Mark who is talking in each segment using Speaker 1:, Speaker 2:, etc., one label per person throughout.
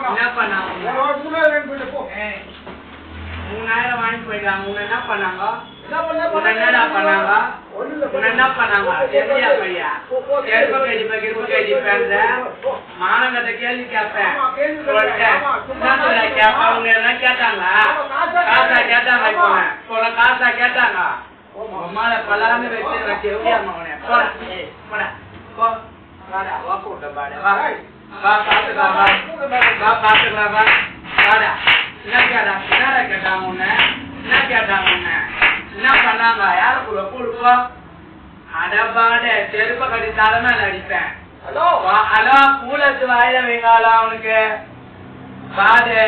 Speaker 1: என்ன பண்ணாங்க? 3000 வாங்கி போயிட்டாங்க. உன்னை என்ன பண்ணாங்க? என்னடா பண்ணாங்க? என்ன பண்ணாங்க? தெரியா பையா மானங்கத்தை கேள்வி கேட்பேன் கேட்பாங்க. என்ன கேட்டாங்க? காசா கேட்டாங்க. போன காசா கேட்டாங்க. உமால பல்லான்னு வச்சு வச்சு எப்படியாமா உன போடா போ வாடா வா கூட்ட பாடு வா வா பாத்துக்கலாம் வா பாத்துக்கலாம் வா வாடா. என்ன கேட்டா? என்னடா கேட்டாங்க உன்ன? என்ன கேட்டாங்க உன்ன? என்ன பண்ணாங்க? யாருக்குள்ள கூடுப்போ அடப்பாட செருப்ப கட்டி தலைமையில அடிப்பேன். ஹலோ கூலத்து வாயில வைங்காலா அவனுக்கு பாடு.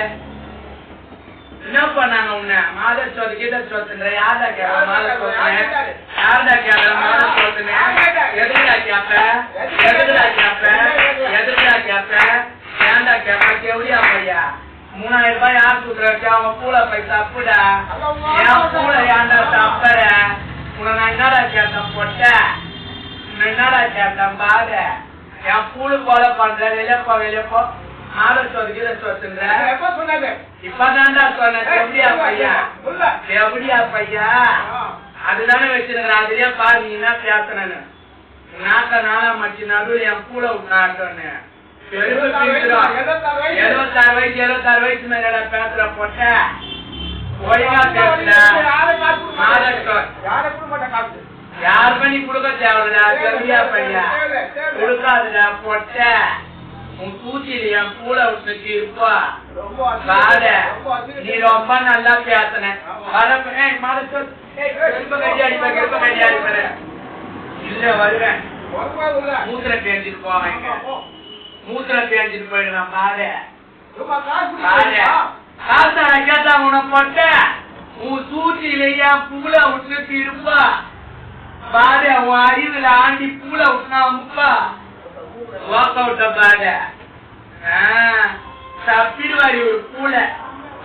Speaker 1: என்ன பண்ணாங்க உன்ன? மாத சோத்து கீத சோத்துன்ற யாரா கேட்க? மாத சோத்துன யாரா கேட்க? மாத சோத்துன எதுக்குடா கேப்ப? எதுக்குடா கேப்ப? எதுக்குடா கேப்ப? ஏன்டா கேப்ப? கேவடியா பையா 3000 ரூபாய் யார் சுத்துறச்சு? அவன் பூல போய் தப்புடா. என் பூல ஏன்டா தப்பற? உன்னை நான் என்னடா கேட்டேன்? பொட்ட என்னடா கேட்டேன்? பாத என் பூலு போல பண்ற. வெளியப்போ வெளியப்போ மாத சோத்து கீத சோத்துன்ற இப்பதான்டா சொன்ன. எப்படியா பையா? எப்படியா பையா? அதுதானே வச்சிருக்கிற. அதுலயே பாரு நீ என்ன பேசுறன்னு. நாக்க நாளா மச்சி நடுவில் என் பூல விட்டாட்டோன்னு 76 வயசு மேல பேசுற பொட்ட ஒழுங்கா பேசுற. யாருமே நீ குடுக்க தேவைடா. தெரியா பையா கொடுக்காதுடா பொட்ட. உன் பூச்சியில என் பூல விட்டு இருப்பா பாட. நீ ரொம்ப நல்லா பேசுன. இல்ல வருவேன். மூத்திர பேஞ்சிட்டு போவாங்க. மூத்திர பேஞ்சிட்டு போயிடுவேன் பாரு. காசா கேட்டா உன போட்ட உன் சூழ்ச்சியிலேயே பூல விட்டுட்டு இருப்பா பாரு. உன் அறிவுல ஆண்டி பூல விட்டுனா முப்பா வாக் அவுட்ட பாரு. தப்பிடுவாரி ஒரு பூல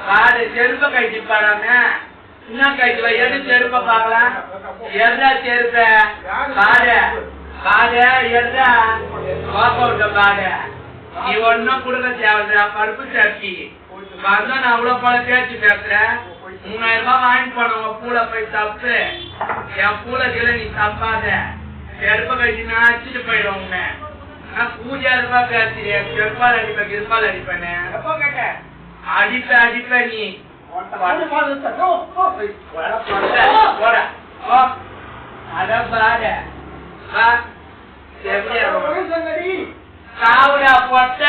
Speaker 1: பாரு. செருப்ப கட்டி பாடாம என்ன கட்டுவா? எது செருப்ப பாக்கலாம்? எதா செருப்ப பாரு பாரு. எதா வாக் அவுட்ட பாரு. நீ ஒன்னும் கொடுக்க தேவையா? பருப்பு சட்டி வந்தா நான் அவ்வளவு போல பேச்சு பேசுறேன். 3000 ரூபாய் வாங்கி போனவங்க பூல போய் தப்பு. என் பூல கீழே நீ தப்பாத. செருப்ப கட்டி நான் அடிச்சுட்டு போயிடுவோம் உன்ன. பூஜா ரூபாய் பேசுறிய செருப்பால் அடிப்பேன் கிருப்பால் அடிப்பேன்னு அடிப்ப அடிப்ப நீ அத பாரு. சாவுடா பொட்ட.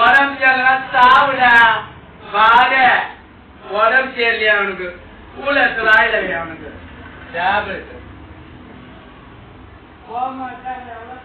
Speaker 1: உடம்பு சரியில்லை சாவுடா பாரு. உடம்பு சரியில்லையா அவனுக்கு? கூலத்து வாயில அவனுக்கு டேப்லெட் போக மாட்டான்.